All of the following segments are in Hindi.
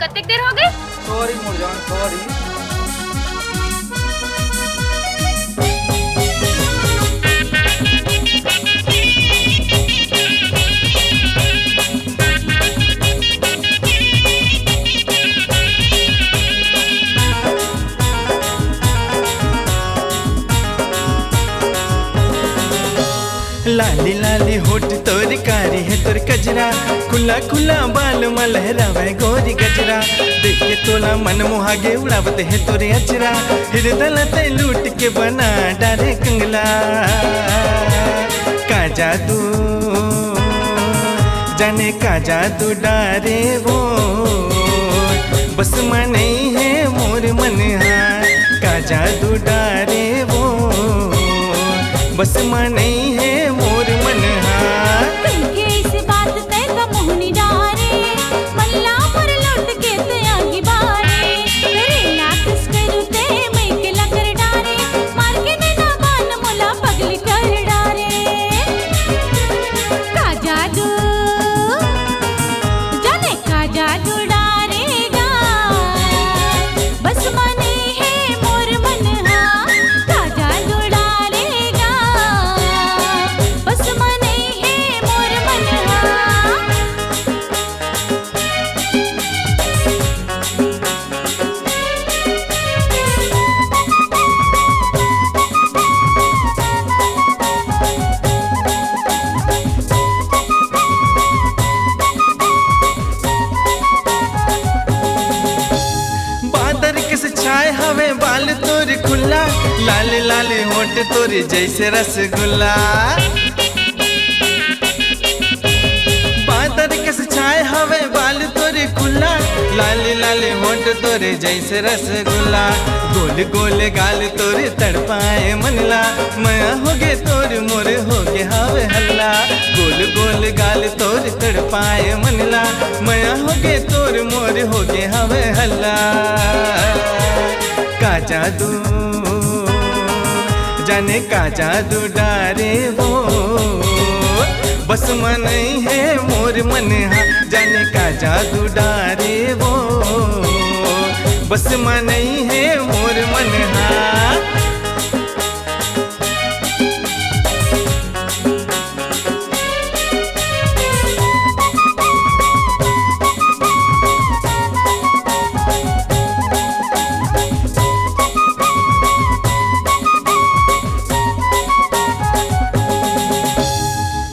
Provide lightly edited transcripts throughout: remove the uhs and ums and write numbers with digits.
कतेक देर हो गई? सॉरी मोर जान, सॉरी। लाली लाली होठ तोर कारी है तोर कजरा, खुला खुला बाल मलहरावे गोरी गजरा। देख के तोला मन मोहागे उड़ावते है तोरे अचरा, हृदय ते लूट के बना डारे कंगला। का जादू जाने का जादू डारे वो, बस मन नहीं है मोर मन हाँ। का जादू डारे वो, बस मन नहीं है मोर मन हाँ। कहिए इस बात तय का मोहनी डारे, मल्ला पर लौट के ते आगे बारे। रे लाख करू ते मैं के लकर डारे, मार के नैना बान मोला पगली कर डारे। का जादू जाने का जादू डारेगा, बस मने है मोर मन हाँ। का जादू डारेगा, बस मने है मोर मन हाँ। बादर किस छाए हवे बाल तोर खुला, लाल लाल होठ तोर जैसे रसगुल्ला। बादर किस छाए हवे बाल तोर खुला, लाल लाल होठ तोर जैसे रसगुल्ला। गोल गोल गाल तोर तड़पाए मनला, मैं होगे तोर मोर होगे हवे हल्ला। गोल गोल गाल तोर तड़पाए मनला, मैं होगे तोर मोर होगे हवे हल्ला। का जादू जाने का जादू डारे वो, बस मन नहीं है मोर मन हाँ। जाने का जादू डारे वो, बस मन नहीं है मोर मन हाँ।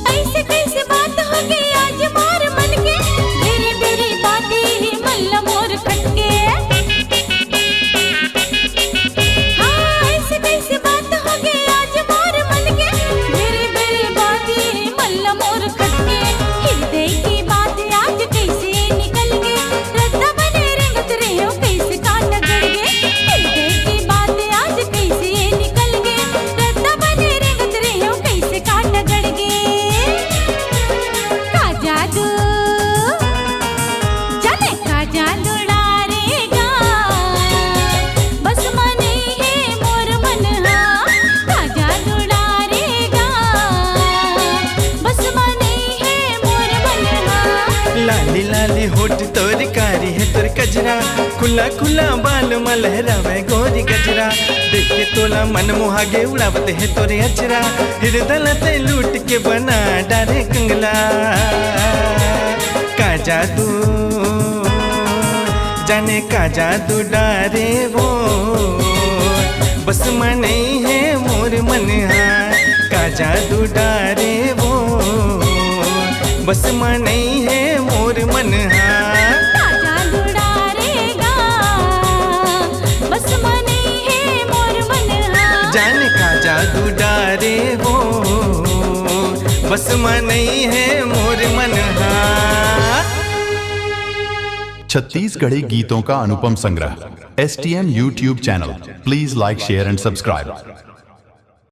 ऐसे कैसे बात हो गई आज मोर मन के, मेरी मेरी बातें ही मल्ला मोर खटके। हाँ ऐसे कैसे बात हो गई आज मोर मन के, मेरी मेरी बातें ही मल्ला मोर खटके। हृदय की बात आज कैसे निकल गई, रद्दा बने रंगत रहे हो कैसे काट गड़ गए। हृदय की बात आज कैसे निकल गई, रद्दा बने रंगत रहे हो कैसे काट गड़ गए। का जादू जाने का जादू डारेगा, बस मने है मोर मन हाँ। का जादू डारेगा, बस मने है मोर मन हाँ। लाली लाली होठ तोर कारी है तोर कजरा, खुला खुला बाल मलहरावे गोरी गजरा। देख के तोला मन मोहागे उड़ावते है तोरे अचरा, हृदय ते लूट के बना डारे कंगला। का जादू जाने का जादू डारे वो, बस मन नहीं है मोर मन हाँ। का जादू डारे वो, बस मन नहीं है मोर मन हाँ। का जादू डारेगा, बस मने है मोर मन हाँ। जाने का जादू डारे वो, बस मन नहीं है मोर मन हाँ। छत्तीसगढ़ी गीतों का अनुपम संग्रह STM YouTube channel. Please like share and subscribe.